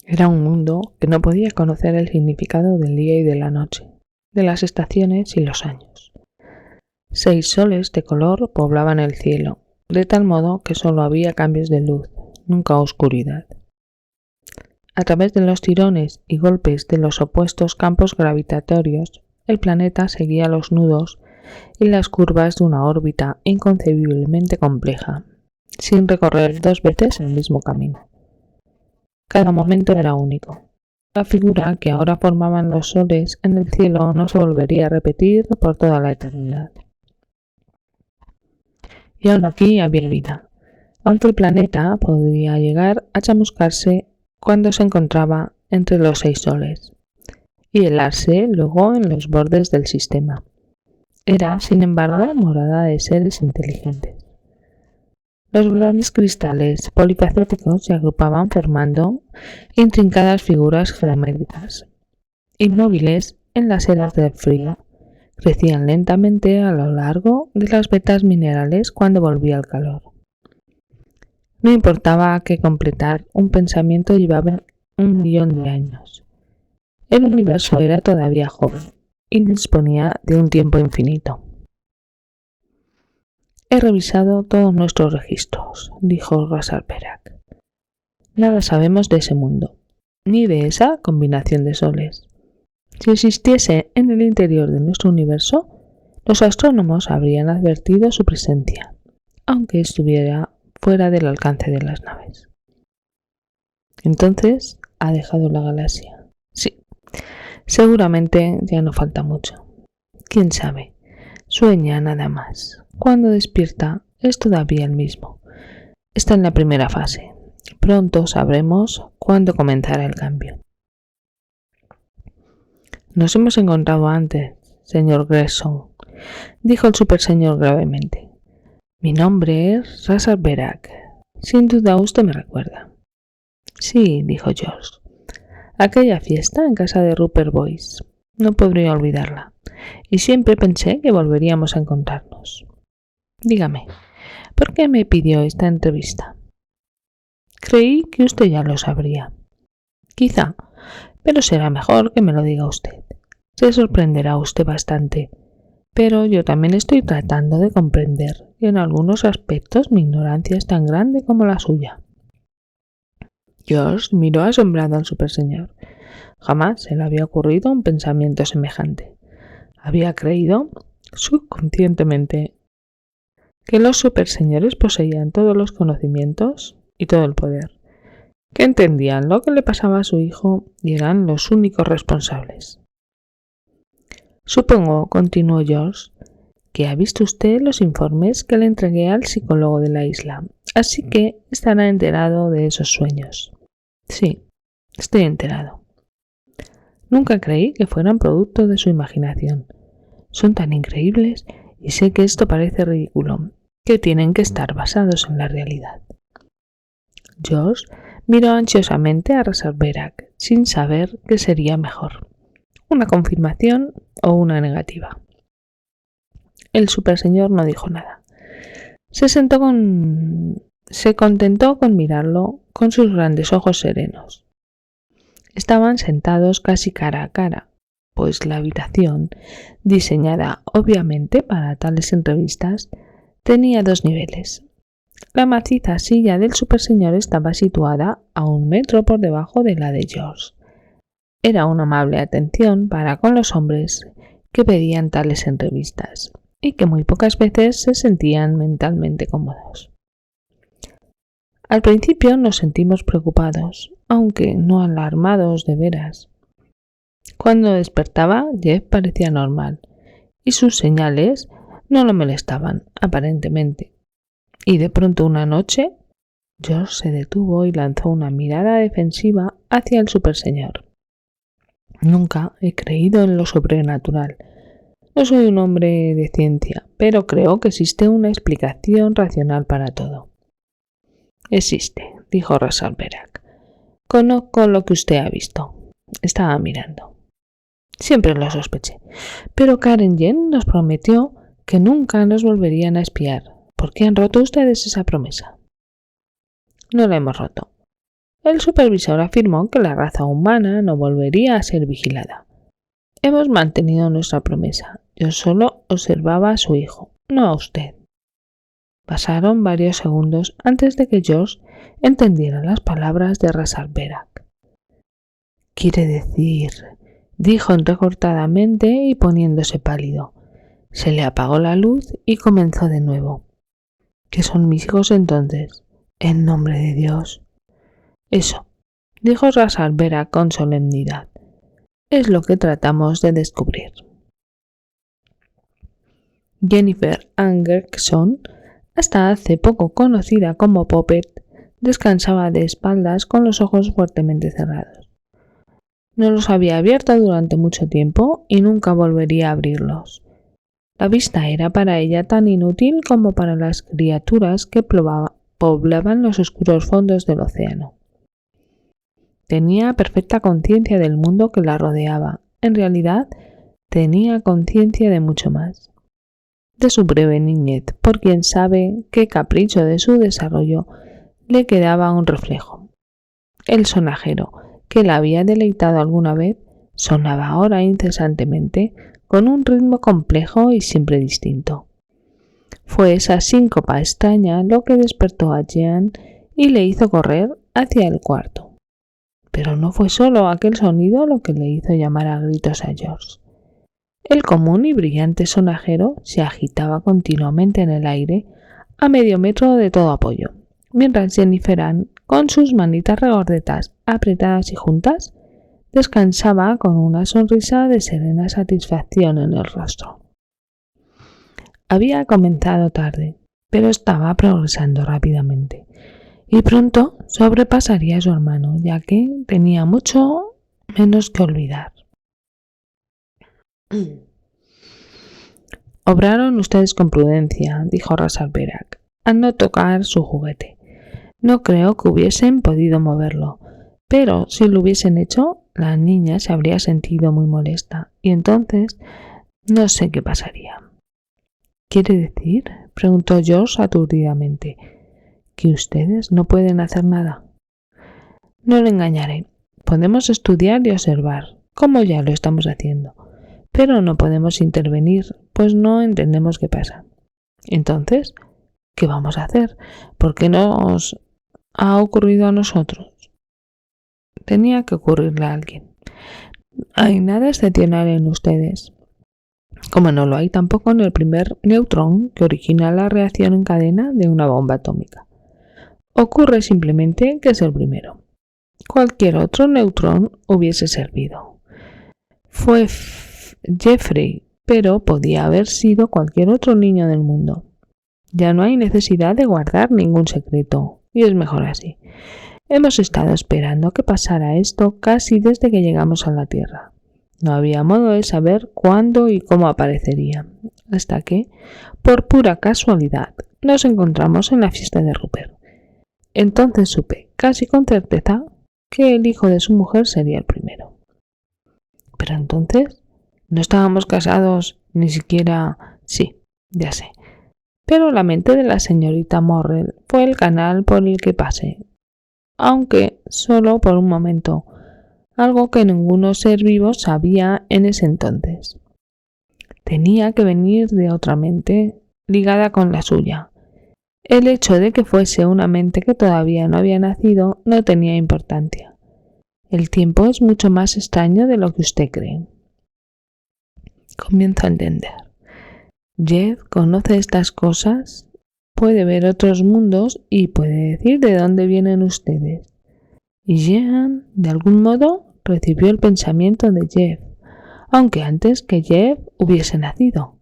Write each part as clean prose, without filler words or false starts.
Era un mundo que no podía conocer el significado del día y de la noche, de las estaciones y los años. 6 soles de color poblaban el cielo, de tal modo que solo había cambios de luz, nunca oscuridad. A través de los tirones y golpes de los opuestos campos gravitatorios, el planeta seguía los nudos y las curvas de una órbita inconcebiblemente compleja, sin recorrer 2 veces el mismo camino. Cada momento era único. La figura que ahora formaban los soles en el cielo no se volvería a repetir por toda la eternidad. Y aún aquí había vida, aunque el planeta podía llegar a chamuscarse cuando se encontraba entre los 6 soles y helarse luego en los bordes del sistema. Era, sin embargo, morada de seres inteligentes. Los grandes cristales polifacéticos se agrupaban formando intrincadas figuras geométricas. Inmóviles en las eras del frío, crecían lentamente a lo largo de las vetas minerales cuando volvía el calor. No importaba que completar un pensamiento llevaba 1.000.000 de años. El universo era todavía joven y disponía de un tiempo infinito. He revisado todos nuestros registros, dijo Rasarberak. Nada sabemos de ese mundo, ni de esa combinación de soles. Si existiese en el interior de nuestro universo, los astrónomos habrían advertido su presencia, aunque estuviera fuera del alcance de las naves. Entonces, ¿ha dejado la galaxia? Sí, seguramente ya no falta mucho. ¿Quién sabe? Sueña nada más. Cuando despierta es todavía el mismo. Está en la primera fase. Pronto sabremos cuándo comenzará el cambio. Nos hemos encontrado antes, señor Grayson, dijo el superseñor gravemente. Mi nombre es Rasarberak. Sin duda usted me recuerda. Sí, dijo George. Aquella fiesta en casa de Rupert Boyce. No podría olvidarla. Y siempre pensé que volveríamos a encontrarnos. Dígame, ¿por qué me pidió esta entrevista? Creí que usted ya lo sabría. Quizá, pero será mejor que me lo diga usted. Se sorprenderá usted bastante, pero yo también estoy tratando de comprender y en algunos aspectos mi ignorancia es tan grande como la suya. George miró asombrado al superseñor. Jamás se le había ocurrido un pensamiento semejante. Había creído, subconscientemente, que los superseñores poseían todos los conocimientos y todo el poder, que entendían lo que le pasaba a su hijo y eran los únicos responsables. Supongo, continuó George, que ha visto usted los informes que le entregué al psicólogo de la isla, así que estará enterado de esos sueños. Sí, estoy enterado. Nunca creí que fueran producto de su imaginación. Son tan increíbles y sé que esto parece ridículo, que tienen que estar basados en la realidad. George miró ansiosamente a Rasarberak, sin saber qué sería mejor, una confirmación o una negativa. El superseñor no dijo nada. Se contentó con mirarlo con sus grandes ojos serenos. Estaban sentados casi cara a cara, pues la habitación, diseñada obviamente para tales entrevistas, tenía 2 niveles. La maciza silla del superseñor estaba situada a 1 metro por debajo de la de George. Era una amable atención para con los hombres que pedían tales entrevistas y que muy pocas veces se sentían mentalmente cómodos. Al principio nos sentimos preocupados, aunque no alarmados de veras. Cuando despertaba, Jeff parecía normal y sus señales no lo molestaban, aparentemente. Y de pronto una noche, George se detuvo y lanzó una mirada defensiva hacia el superseñor. Nunca he creído en lo sobrenatural. No soy un hombre de ciencia, pero creo que existe una explicación racional para todo. Existe, dijo Rasarberak. Conozco lo que usted ha visto. Estaba mirando. Siempre lo sospeché, pero Karen Jen nos prometió que nunca nos volverían a espiar. ¿Por qué han roto ustedes esa promesa? No la hemos roto. El supervisor afirmó que la raza humana no volvería a ser vigilada. Hemos mantenido nuestra promesa. Yo solo observaba a su hijo, no a usted. Pasaron varios segundos antes de que George entendiera las palabras de Rasarberak. Quiere decir, dijo entrecortadamente y poniéndose pálido. Se le apagó la luz y comenzó de nuevo. ¿Qué son mis hijos entonces? En nombre de Dios. Eso, dijo Rasarberak con solemnidad. Es lo que tratamos de descubrir. Jennifer Ann Gregson, hasta hace poco conocida como Poppet, descansaba de espaldas con los ojos fuertemente cerrados. No los había abierto durante mucho tiempo y nunca volvería a abrirlos. La vista era para ella tan inútil como para las criaturas que poblaban los oscuros fondos del océano. Tenía perfecta conciencia del mundo que la rodeaba. En realidad, tenía conciencia de mucho más. De su breve niñez, por quien sabe qué capricho de su desarrollo le quedaba un reflejo. El sonajero, que la había deleitado alguna vez, sonaba ahora incesantemente, con un ritmo complejo y siempre distinto. Fue esa síncopa extraña lo que despertó a Jean y le hizo correr hacia el cuarto. Pero no fue solo aquel sonido lo que le hizo llamar a gritos a George. El común y brillante sonajero se agitaba continuamente en el aire a medio metro de todo apoyo, mientras Jennifer Ann, con sus manitas regordetas apretadas y juntas, descansaba con una sonrisa de serena satisfacción en el rostro. Había comenzado tarde, pero estaba progresando rápidamente, y pronto sobrepasaría a su hermano, ya que tenía mucho menos que olvidar. Obraron ustedes con prudencia, dijo Rasarberak, al no tocar su juguete. No creo que hubiesen podido moverlo, pero si lo hubiesen hecho, la niña se habría sentido muy molesta, y entonces no sé qué pasaría. ¿Quiere decir? Preguntó George aturdidamente. ¿Que ustedes no pueden hacer nada? No le engañaré. Podemos estudiar y observar, como ya lo estamos haciendo, pero no podemos intervenir, pues no entendemos qué pasa. Entonces, ¿qué vamos a hacer? ¿Por qué nos ha ocurrido a nosotros? Tenía que ocurrirle a alguien. Hay nada excepcional en ustedes, como no lo hay tampoco en el primer neutrón que origina la reacción en cadena de una bomba atómica. Ocurre simplemente que es el primero. Cualquier otro neutrón hubiese servido. Fue Jeffrey, pero podía haber sido cualquier otro niño del mundo. Ya no hay necesidad de guardar ningún secreto, y es mejor así. Hemos estado esperando que pasara esto casi desde que llegamos a la Tierra. No había modo de saber cuándo y cómo aparecería, hasta que, por pura casualidad, nos encontramos en la fiesta de Rupert. Entonces supe, casi con certeza, que el hijo de su mujer sería el primero. Pero entonces, no estábamos casados, ni siquiera... Sí, ya sé. Pero la mente de la señorita Morrel fue el canal por el que pasé, aunque solo por un momento, algo que ninguno ser vivo sabía en ese entonces. Tenía que venir de otra mente ligada con la suya. El hecho de que fuese una mente que todavía no había nacido no tenía importancia. El tiempo es mucho más extraño de lo que usted cree. Comienzo a entender. Jeff conoce estas cosas, puede ver otros mundos y puede decir de dónde vienen ustedes. Y Jean, de algún modo, recibió el pensamiento de Jeff, aunque antes que Jeff hubiese nacido.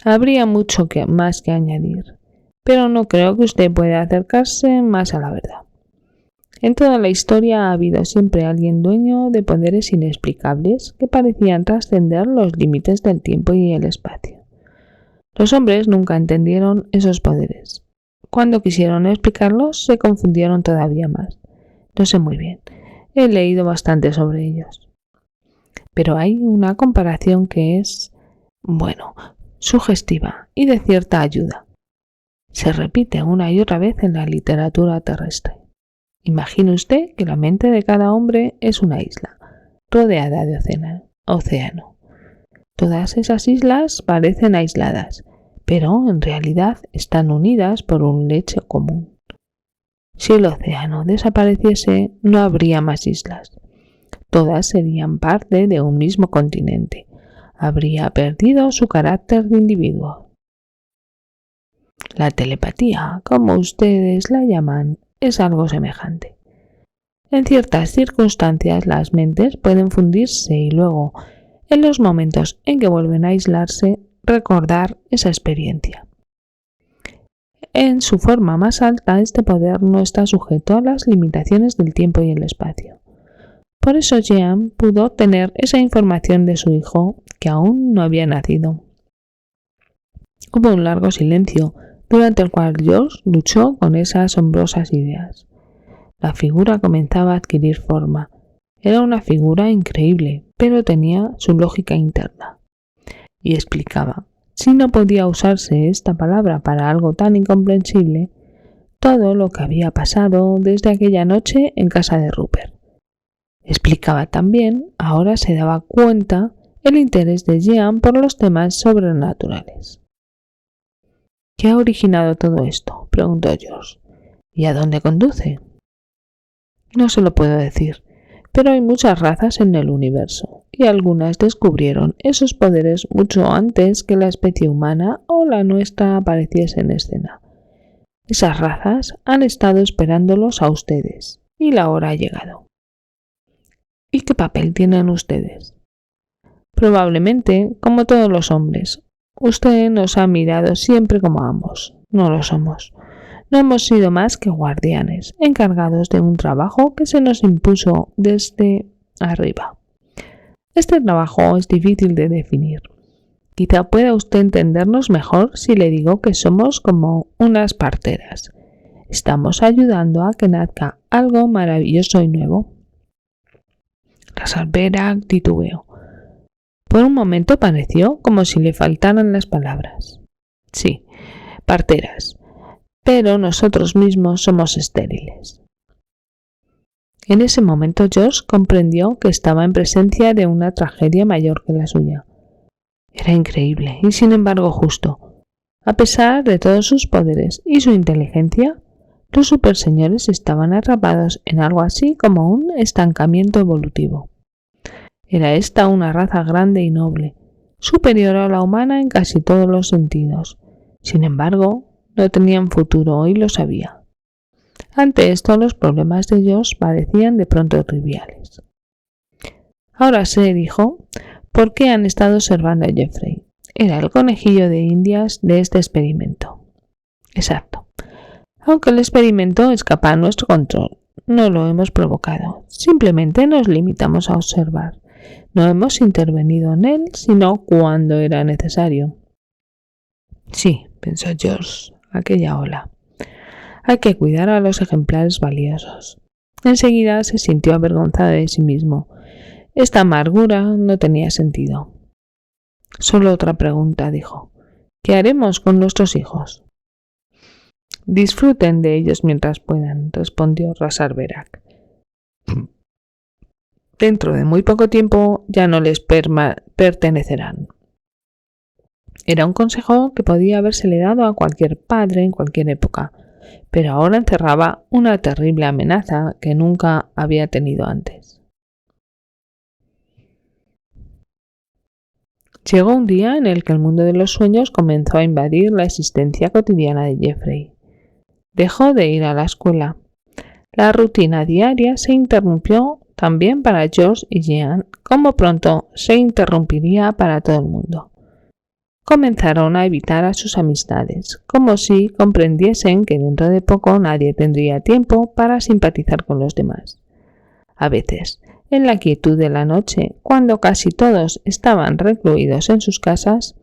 Habría mucho más que añadir, pero no creo que usted pueda acercarse más a la verdad. En toda la historia ha habido siempre alguien dueño de poderes inexplicables que parecían trascender los límites del tiempo y el espacio. Los hombres nunca entendieron esos poderes. Cuando quisieron explicarlos, se confundieron todavía más. No sé muy bien. He leído bastante sobre ellos. Pero hay una comparación que es, sugestiva y de cierta ayuda. Se repite una y otra vez en la literatura terrestre. Imagine usted que la mente de cada hombre es una isla, rodeada de océano. Todas esas islas parecen aisladas, pero en realidad están unidas por un lecho común. Si el océano desapareciese, no habría más islas. Todas serían parte de un mismo continente. Habría perdido su carácter de individuo. La telepatía, como ustedes la llaman, es algo semejante. En ciertas circunstancias las mentes pueden fundirse y luego, en los momentos en que vuelven a aislarse, recordar esa experiencia. En su forma más alta, este poder no está sujeto a las limitaciones del tiempo y el espacio. Por eso Jean pudo obtener esa información de su hijo, que aún no había nacido. Hubo un largo silencio, durante el cual George luchó con esas asombrosas ideas. La figura comenzaba a adquirir forma. Era una figura increíble, pero tenía su lógica interna. Y explicaba, si no podía usarse esta palabra para algo tan incomprensible, todo lo que había pasado desde aquella noche en casa de Rupert. Explicaba también, ahora se daba cuenta, el interés de Jean por los temas sobrenaturales. ¿Qué ha originado todo esto?, preguntó George. ¿Y a dónde conduce? No se lo puedo decir, pero hay muchas razas en el universo, y algunas descubrieron esos poderes mucho antes que la especie humana o la nuestra apareciese en escena. Esas razas han estado esperándolos a ustedes, y la hora ha llegado. ¿Y qué papel tienen ustedes? Probablemente, como todos los hombres, usted nos ha mirado siempre como amos. No lo somos. No hemos sido más que guardianes, encargados de un trabajo que se nos impuso desde arriba. Este trabajo es difícil de definir. Quizá pueda usted entendernos mejor si le digo que somos como unas parteras. Estamos ayudando a que nazca algo maravilloso y nuevo. Razarberak titubeó. Por un momento pareció como si le faltaran las palabras. Sí, parteras. Pero nosotros mismos somos estériles. En ese momento George comprendió que estaba en presencia de una tragedia mayor que la suya. Era increíble y sin embargo justo. A pesar de todos sus poderes y su inteligencia, los superseñores estaban atrapados en algo así como un estancamiento evolutivo. Era esta una raza grande y noble, superior a la humana en casi todos los sentidos. Sin embargo, no tenían futuro y lo sabía. Ante esto, los problemas de George parecían de pronto triviales. Ahora sé, dijo, por qué han estado observando a Jeffrey. Era el conejillo de Indias de este experimento. Exacto. Aunque el experimento escapa a nuestro control, no lo hemos provocado. Simplemente nos limitamos a observar. No hemos intervenido en él, sino cuando era necesario. Sí, pensó George, aquella ola. Hay que cuidar a los ejemplares valiosos. Enseguida se sintió avergonzado de sí mismo. Esta amargura no tenía sentido. Solo otra pregunta, dijo. ¿Qué haremos con nuestros hijos? Disfruten de ellos mientras puedan, respondió Razarberak. Dentro de muy poco tiempo ya no les pertenecerán. Era un consejo que podía habérsele dado a cualquier padre en cualquier época, pero ahora encerraba una terrible amenaza que nunca había tenido antes. Llegó un día en el que el mundo de los sueños comenzó a invadir la existencia cotidiana de Jeffrey. Dejó de ir a la escuela. La rutina diaria se interrumpió también para George y Jean, como pronto se interrumpiría para todo el mundo. Comenzaron a evitar a sus amistades, como si comprendiesen que dentro de poco nadie tendría tiempo para simpatizar con los demás. A veces, en la quietud de la noche, cuando casi todos estaban recluidos en sus casas,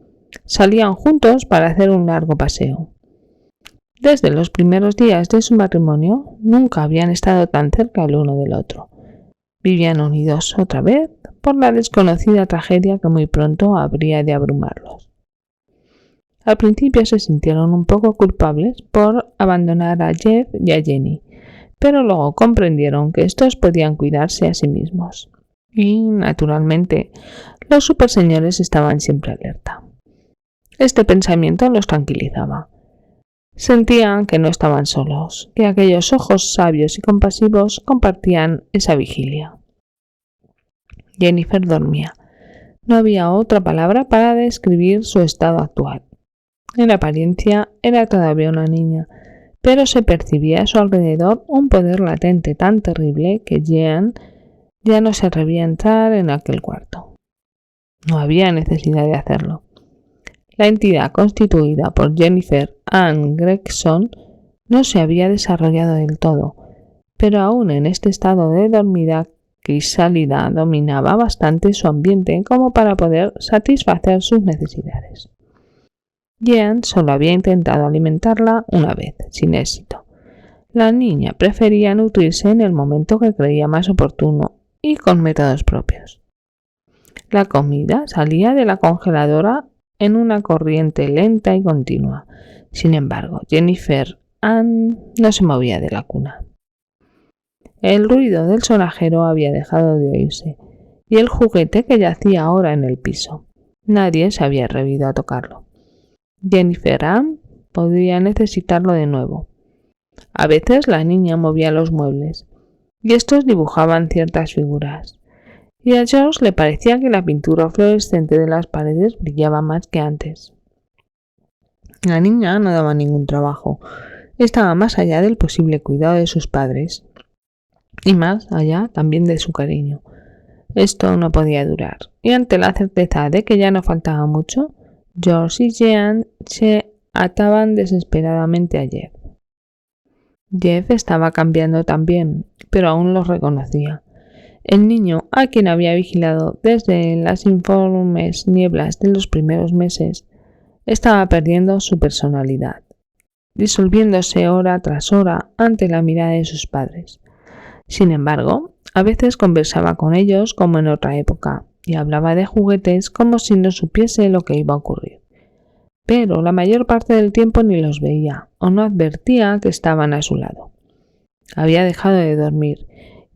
salían juntos para hacer un largo paseo. Desde los primeros días de su matrimonio, nunca habían estado tan cerca el uno del otro. Vivían unidos otra vez por la desconocida tragedia que muy pronto habría de abrumarlos. Al principio se sintieron un poco culpables por abandonar a Jeff y a Jenny, pero luego comprendieron que estos podían cuidarse a sí mismos. Y, naturalmente, los superseñores estaban siempre alerta. Este pensamiento los tranquilizaba. Sentían que no estaban solos, que aquellos ojos sabios y compasivos compartían esa vigilia. Jennifer dormía. No había otra palabra para describir su estado actual. En apariencia era todavía una niña, pero se percibía a su alrededor un poder latente tan terrible que Jean ya no se atrevía a entrar en aquel cuarto. No había necesidad de hacerlo. La entidad constituida por Jennifer Ann Gregson no se había desarrollado del todo, pero aún en este estado de dormida crisálida dominaba bastante su ambiente como para poder satisfacer sus necesidades. Jean solo había intentado alimentarla una vez, sin éxito. La niña prefería nutrirse en el momento que creía más oportuno y con métodos propios. La comida salía de la congeladora en una corriente lenta y continua. Sin embargo, Jennifer Ann no se movía de la cuna. El ruido del sonajero había dejado de oírse, y el juguete que yacía ahora en el piso. Nadie se había atrevido a tocarlo. Jennifer Ann podría necesitarlo de nuevo. A veces la niña movía los muebles, y estos dibujaban ciertas figuras. Y a George le parecía que la pintura fluorescente de las paredes brillaba más que antes. La niña no daba ningún trabajo. Estaba más allá del posible cuidado de sus padres. Y más allá también de su cariño. Esto no podía durar, y ante la certeza de que ya no faltaba mucho, George y Jean se ataban desesperadamente a Jeff. Jeff estaba cambiando también, pero aún los reconocía. El niño, a quien había vigilado desde las informes nieblas de los primeros meses, estaba perdiendo su personalidad, disolviéndose hora tras hora ante la mirada de sus padres. Sin embargo, a veces conversaba con ellos como en otra época y hablaba de juguetes como si no supiese lo que iba a ocurrir. Pero la mayor parte del tiempo ni los veía o no advertía que estaban a su lado. Había dejado de dormir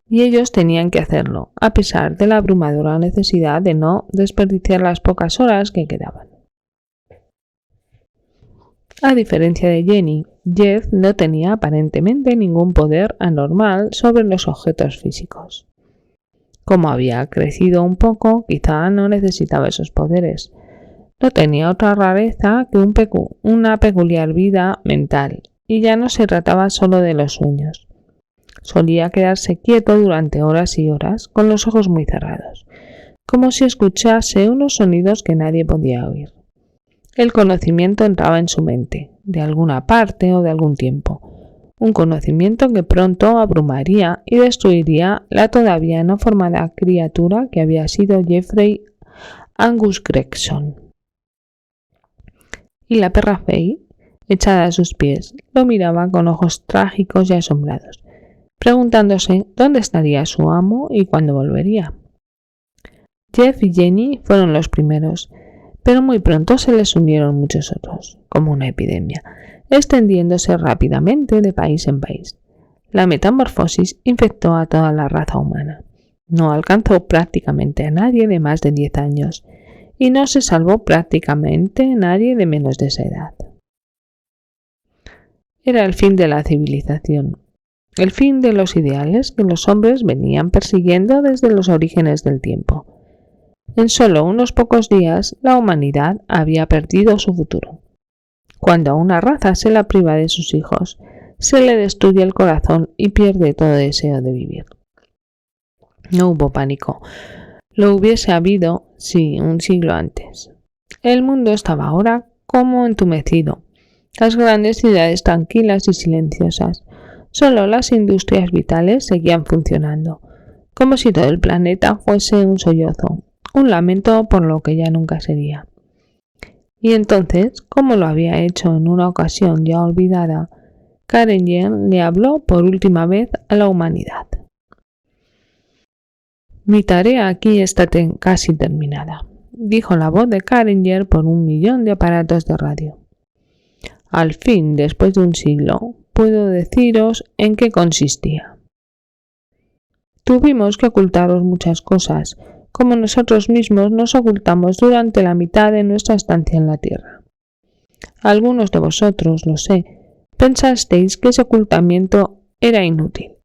y ellos tenían que hacerlo, a pesar de la abrumadora necesidad de no desperdiciar las pocas horas que quedaban. A diferencia de Jenny, Jeff no tenía aparentemente ningún poder anormal sobre los objetos físicos. Como había crecido un poco, quizá no necesitaba esos poderes. No tenía otra rareza que una peculiar vida mental, y ya no se trataba solo de los sueños. Solía quedarse quieto durante horas y horas, con los ojos muy cerrados, como si escuchase unos sonidos que nadie podía oír. El conocimiento entraba en su mente, de alguna parte o de algún tiempo, un conocimiento que pronto abrumaría y destruiría la todavía no formada criatura que había sido Jeffrey Angus Gregson. Y la perra Fay, echada a sus pies, lo miraba con ojos trágicos y asombrados, preguntándose dónde estaría su amo y cuándo volvería. Jeff y Jenny fueron los primeros, pero muy pronto se les unieron muchos otros, como una epidemia, extendiéndose rápidamente de país en país. La metamorfosis infectó a toda la raza humana. No alcanzó prácticamente a nadie de más de 10 años, y no se salvó prácticamente nadie de menos de esa edad. Era el fin de la civilización, el fin de los ideales que los hombres venían persiguiendo desde los orígenes del tiempo. En solo unos pocos días, la humanidad había perdido su futuro. Cuando a una raza se la priva de sus hijos, se le destruye el corazón y pierde todo deseo de vivir. No hubo pánico. Lo hubiese habido, sí, un siglo antes. El mundo estaba ahora como entumecido. Las grandes ciudades tranquilas y silenciosas. Solo las industrias vitales seguían funcionando, como si todo el planeta fuese un sollozo, un lamento por lo que ya nunca sería. Y entonces, como lo había hecho en una ocasión ya olvidada, Karen Jean le habló por última vez a la humanidad. «Mi tarea aquí está casi terminada», dijo la voz de Karen por 1.000.000 de aparatos de radio. «Al fin, después de un siglo, puedo deciros en qué consistía. Tuvimos que ocultaros muchas cosas, como nosotros mismos nos ocultamos durante la mitad de nuestra estancia en la Tierra. Algunos de vosotros, lo sé, pensasteis que ese ocultamiento era inútil.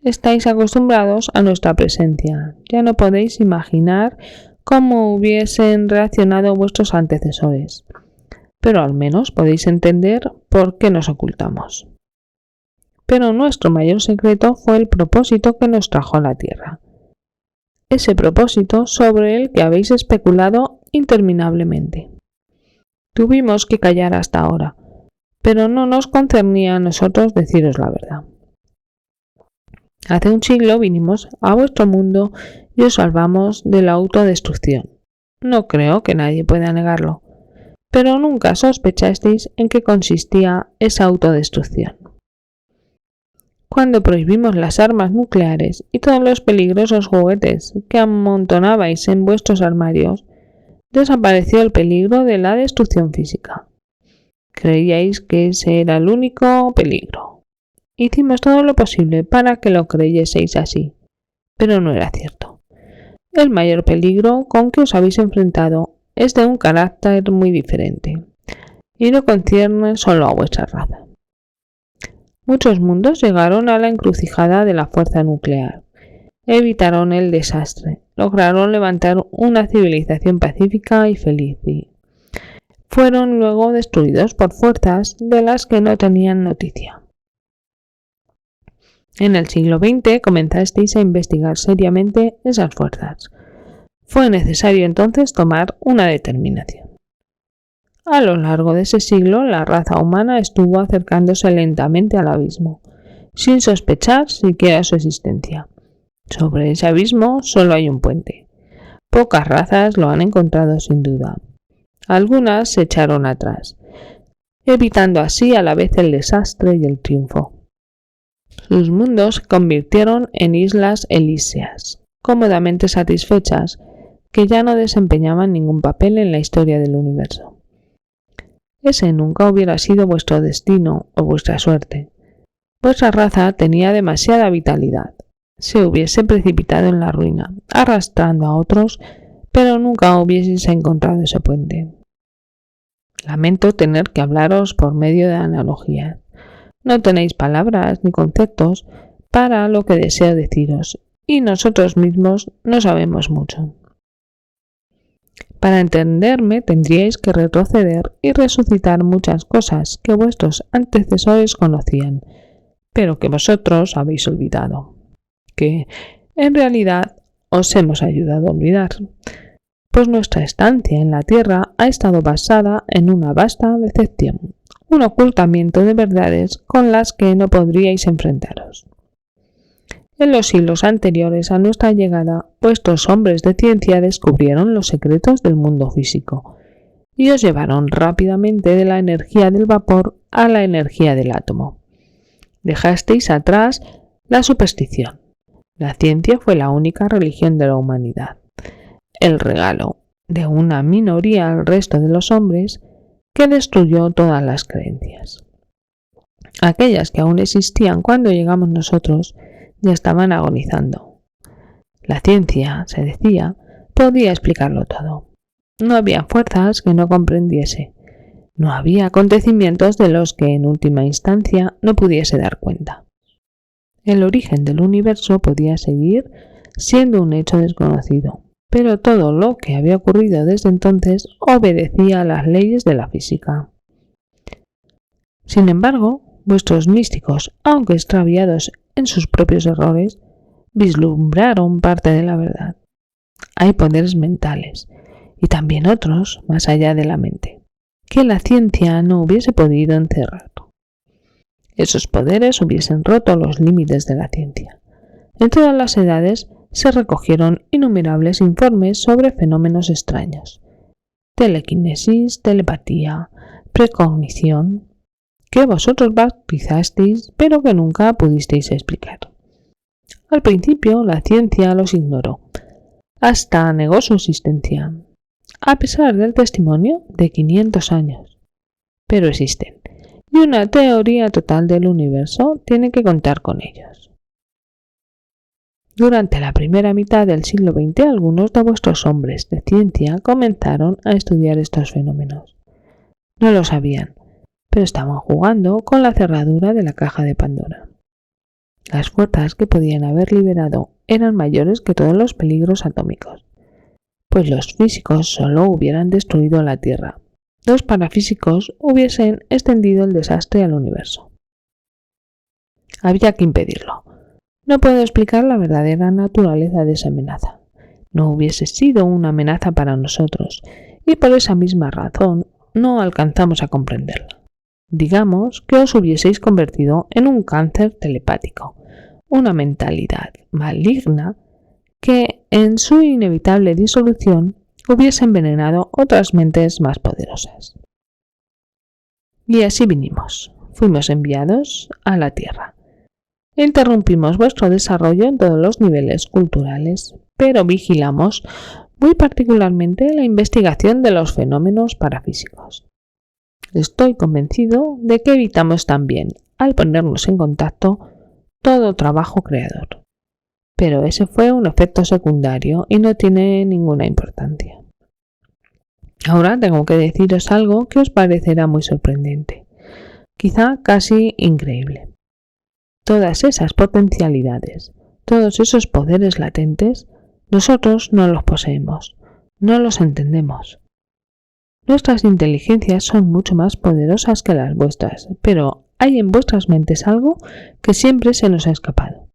Estáis acostumbrados a nuestra presencia. Ya no podéis imaginar cómo hubiesen reaccionado vuestros antecesores, pero al menos podéis entender por qué nos ocultamos. Pero nuestro mayor secreto fue el propósito que nos trajo a la Tierra. Ese propósito sobre el que habéis especulado interminablemente. Tuvimos que callar hasta ahora, pero no nos concernía a nosotros deciros la verdad. Hace un siglo vinimos a vuestro mundo y os salvamos de la autodestrucción. No creo que nadie pueda negarlo, pero nunca sospechasteis en qué consistía esa autodestrucción. Cuando prohibimos las armas nucleares y todos los peligrosos juguetes que amontonabais en vuestros armarios, desapareció el peligro de la destrucción física. Creíais que ese era el único peligro. Hicimos todo lo posible para que lo creyeseis así, pero no era cierto. El mayor peligro con que os habéis enfrentado es de un carácter muy diferente, y no concierne solo a vuestra raza. Muchos mundos llegaron a la encrucijada de la fuerza nuclear, evitaron el desastre, lograron levantar una civilización pacífica y feliz y fueron luego destruidos por fuerzas de las que no tenían noticia. En el siglo XX comenzasteis a investigar seriamente esas fuerzas. Fue necesario entonces tomar una determinación. A lo largo de ese siglo, la raza humana estuvo acercándose lentamente al abismo, sin sospechar siquiera su existencia. Sobre ese abismo solo hay un puente. Pocas razas lo han encontrado sin duda. Algunas se echaron atrás, evitando así a la vez el desastre y el triunfo. Sus mundos se convirtieron en islas elíseas, cómodamente satisfechas, que ya no desempeñaban ningún papel en la historia del universo. Ese nunca hubiera sido vuestro destino o vuestra suerte. Vuestra raza tenía demasiada vitalidad. Se hubiese precipitado en la ruina, arrastrando a otros, pero nunca hubieseis encontrado ese puente. Lamento tener que hablaros por medio de analogías. No tenéis palabras ni conceptos para lo que deseo deciros, y nosotros mismos no sabemos mucho. Para entenderme tendríais que retroceder y resucitar muchas cosas que vuestros antecesores conocían, pero que vosotros habéis olvidado, que en realidad os hemos ayudado a olvidar, pues nuestra estancia en la Tierra ha estado basada en una vasta decepción, un ocultamiento de verdades con las que no podríais enfrentaros. En los siglos anteriores a nuestra llegada, vuestros hombres de ciencia descubrieron los secretos del mundo físico y os llevaron rápidamente de la energía del vapor a la energía del átomo. Dejasteis atrás la superstición. La ciencia fue la única religión de la humanidad, el regalo de una minoría al resto de los hombres que destruyó todas las creencias. Aquellas que aún existían cuando llegamos nosotros ya estaban agonizando. La ciencia, se decía, podía explicarlo todo. No había fuerzas que no comprendiese. No había acontecimientos de los que en última instancia no pudiese dar cuenta. El origen del universo podía seguir siendo un hecho desconocido, pero todo lo que había ocurrido desde entonces obedecía a las leyes de la física. Sin embargo, vuestros místicos, aunque extraviados en sus propios errores, vislumbraron parte de la verdad. Hay poderes mentales, y también otros más allá de la mente, que la ciencia no hubiese podido encerrar. Esos poderes hubiesen roto los límites de la ciencia. En todas las edades se recogieron innumerables informes sobre fenómenos extraños, telequinesis, telepatía, precognición, que vosotros bautizasteis pero que nunca pudisteis explicar. Al principio la ciencia los ignoró, hasta negó su existencia, a pesar del testimonio de 500 años. Pero existen, y una teoría total del universo tiene que contar con ellos. Durante la primera mitad del siglo XX, algunos de vuestros hombres de ciencia comenzaron a estudiar estos fenómenos. No lo sabían, pero estaban jugando con la cerradura de la caja de Pandora. Las fuerzas que podían haber liberado eran mayores que todos los peligros atómicos, pues los físicos solo hubieran destruido la Tierra. Los parafísicos hubiesen extendido el desastre al universo. Había que impedirlo. No puedo explicar la verdadera naturaleza de esa amenaza. No hubiese sido una amenaza para nosotros, y por esa misma razón no alcanzamos a comprenderla. Digamos que os hubieseis convertido en un cáncer telepático, una mentalidad maligna que, en su inevitable disolución, hubiese envenenado otras mentes más poderosas. Y así vinimos. Fuimos enviados a la Tierra. Interrumpimos vuestro desarrollo en todos los niveles culturales, pero vigilamos muy particularmente la investigación de los fenómenos parafísicos. Estoy convencido de que evitamos también, al ponernos en contacto, todo trabajo creador. Pero ese fue un efecto secundario y no tiene ninguna importancia. Ahora tengo que deciros algo que os parecerá muy sorprendente, quizá casi increíble. Todas esas potencialidades, todos esos poderes latentes, nosotros no los poseemos, no los entendemos. Nuestras inteligencias son mucho más poderosas que las vuestras, pero hay en vuestras mentes algo que siempre se nos ha escapado.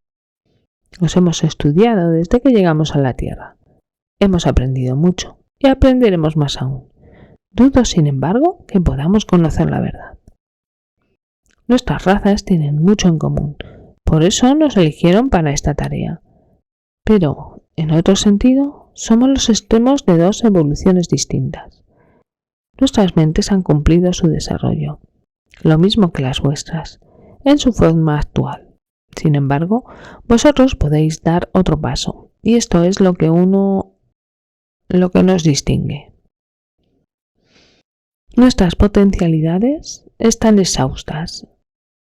Os hemos estudiado desde que llegamos a la Tierra. Hemos aprendido mucho y aprenderemos más aún. Dudo, sin embargo, que podamos conocer la verdad. Nuestras razas tienen mucho en común, por eso nos eligieron para esta tarea. Pero, en otro sentido, somos los extremos de dos evoluciones distintas. Nuestras mentes han cumplido su desarrollo, lo mismo que las vuestras, en su forma actual. Sin embargo, vosotros podéis dar otro paso, y esto es lo que nos distingue. Nuestras potencialidades están exhaustas.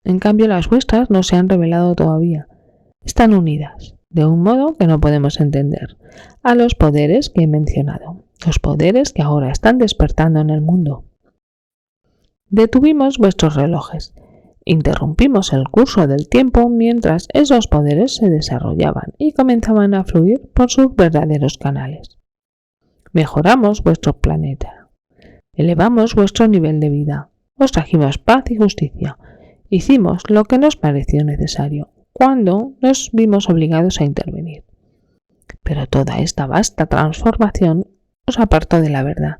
En cambio, las vuestras no se han revelado todavía. Están unidas, de un modo que no podemos entender, a los poderes que he mencionado, los poderes que ahora están despertando en el mundo. Detuvimos vuestros relojes, interrumpimos el curso del tiempo mientras esos poderes se desarrollaban y comenzaban a fluir por sus verdaderos canales. Mejoramos vuestro planeta, elevamos vuestro nivel de vida, os trajimos paz y justicia. Hicimos lo que nos pareció necesario, cuando nos vimos obligados a intervenir. Pero toda esta vasta transformación os apartó de la verdad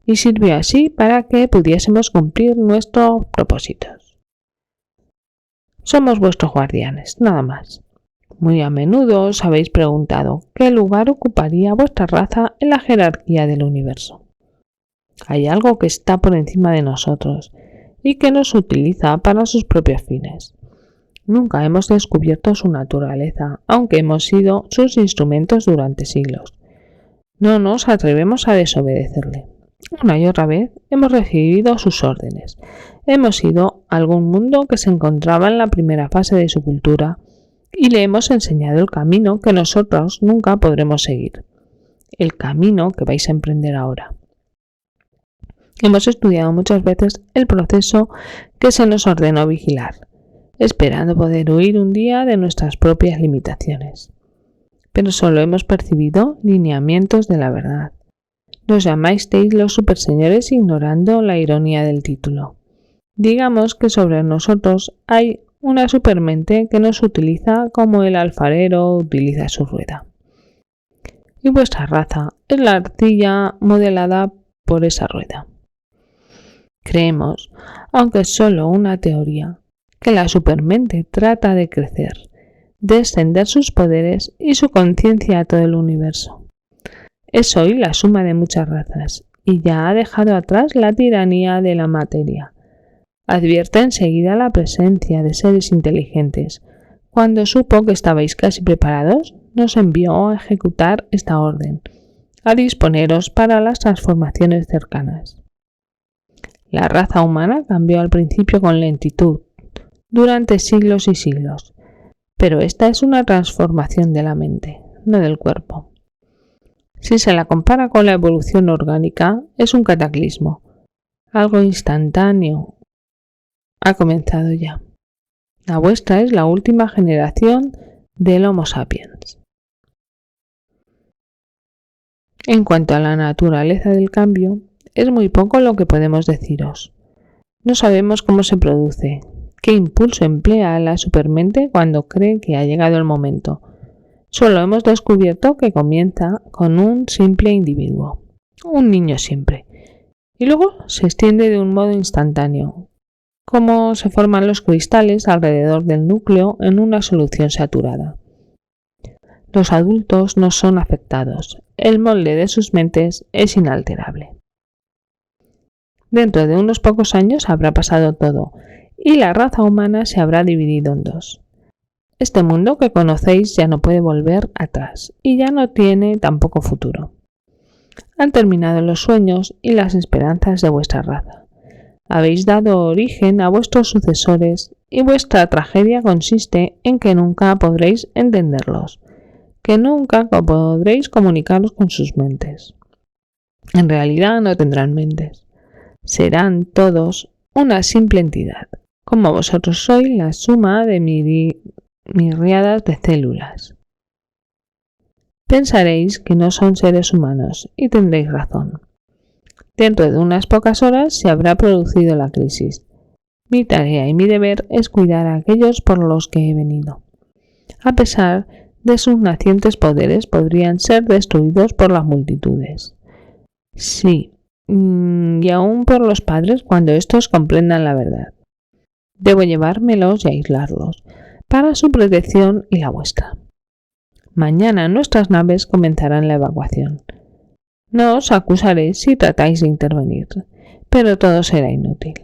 y sirvió así para que pudiésemos cumplir nuestros propósitos. Somos vuestros guardianes, nada más. Muy a menudo os habéis preguntado qué lugar ocuparía vuestra raza en la jerarquía del universo. Hay algo que está por encima de nosotros y que nos utiliza para sus propios fines. Nunca hemos descubierto su naturaleza, aunque hemos sido sus instrumentos durante siglos. No nos atrevemos a desobedecerle. Una y otra vez hemos recibido sus órdenes. Hemos ido a algún mundo que se encontraba en la primera fase de su cultura y le hemos enseñado el camino que nosotros nunca podremos seguir, el camino que vais a emprender ahora. Hemos estudiado muchas veces el proceso que se nos ordenó vigilar, esperando poder huir un día de nuestras propias limitaciones. Pero solo hemos percibido lineamientos de la verdad. Nos llamasteis los superseñores ignorando la ironía del título. Digamos que sobre nosotros hay una supermente que nos utiliza como el alfarero utiliza su rueda. Y vuestra raza es la arcilla modelada por esa rueda. Creemos, aunque es solo una teoría, que la supermente trata de crecer, de extender sus poderes y su conciencia a todo el universo. Es hoy la suma de muchas razas y ya ha dejado atrás la tiranía de la materia. Advierte enseguida la presencia de seres inteligentes. Cuando supo que estabais casi preparados, nos envió a ejecutar esta orden, a disponeros para las transformaciones cercanas. La raza humana cambió al principio con lentitud, durante siglos y siglos, pero esta es una transformación de la mente, no del cuerpo. Si se la compara con la evolución orgánica, es un cataclismo, algo instantáneo. Ha comenzado ya. La vuestra es la última generación del Homo sapiens. En cuanto a la naturaleza del cambio, es muy poco lo que podemos deciros. No sabemos cómo se produce, qué impulso emplea la supermente cuando cree que ha llegado el momento. Solo hemos descubierto que comienza con un simple individuo, un niño siempre, y luego se extiende de un modo instantáneo, como se forman los cristales alrededor del núcleo en una solución saturada. Los adultos no son afectados, el molde de sus mentes es inalterable. Dentro de unos pocos años habrá pasado todo, y la raza humana se habrá dividido en dos. Este mundo que conocéis ya no puede volver atrás, y ya no tiene tampoco futuro. Han terminado los sueños y las esperanzas de vuestra raza. Habéis dado origen a vuestros sucesores, y vuestra tragedia consiste en que nunca podréis entenderlos, que nunca podréis comunicaros con sus mentes. En realidad no tendrán mentes. Serán todos una simple entidad, como vosotros sois la suma de miríadas de células. Pensaréis que no son seres humanos y tendréis razón. Dentro de unas pocas horas se habrá producido la crisis. Mi tarea y mi deber es cuidar a aquellos por los que he venido. A pesar de sus nacientes poderes, podrían ser destruidos por las multitudes. Sí, y aún por los padres cuando estos comprendan la verdad. Debo llevármelos y aislarlos, para su protección y la vuestra. Mañana nuestras naves comenzarán la evacuación. No os acusaré si tratáis de intervenir, pero todo será inútil.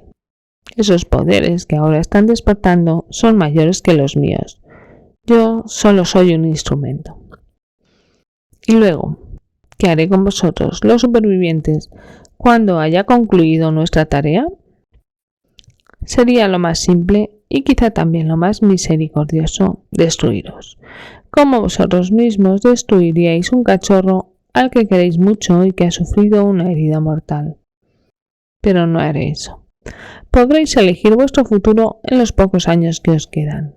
Esos poderes que ahora están despertando son mayores que los míos. Yo solo soy un instrumento. Y luego, ¿qué haré con vosotros, los supervivientes, cuando haya concluido nuestra tarea? Sería lo más simple y quizá también lo más misericordioso destruiros, como vosotros mismos destruiríais un cachorro al que queréis mucho y que ha sufrido una herida mortal. Pero no haré eso. Podréis elegir vuestro futuro en los pocos años que os quedan.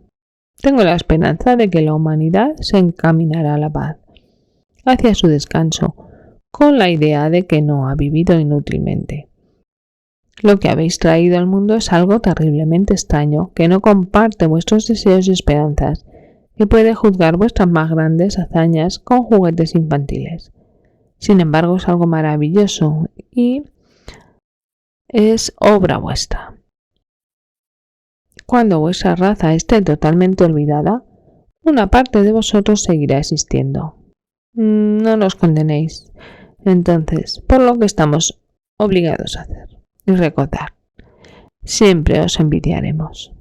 Tengo la esperanza de que la humanidad se encaminará a la paz, hacia su descanso, con la idea de que no ha vivido inútilmente. Lo que habéis traído al mundo es algo terriblemente extraño, que no comparte vuestros deseos y esperanzas, que puede juzgar vuestras más grandes hazañas con juguetes infantiles. Sin embargo, es algo maravilloso y es obra vuestra. Cuando vuestra raza esté totalmente olvidada, una parte de vosotros seguirá existiendo. No nos condenéis, entonces, por lo que estamos obligados a hacer. Y recordad, siempre os envidiaremos.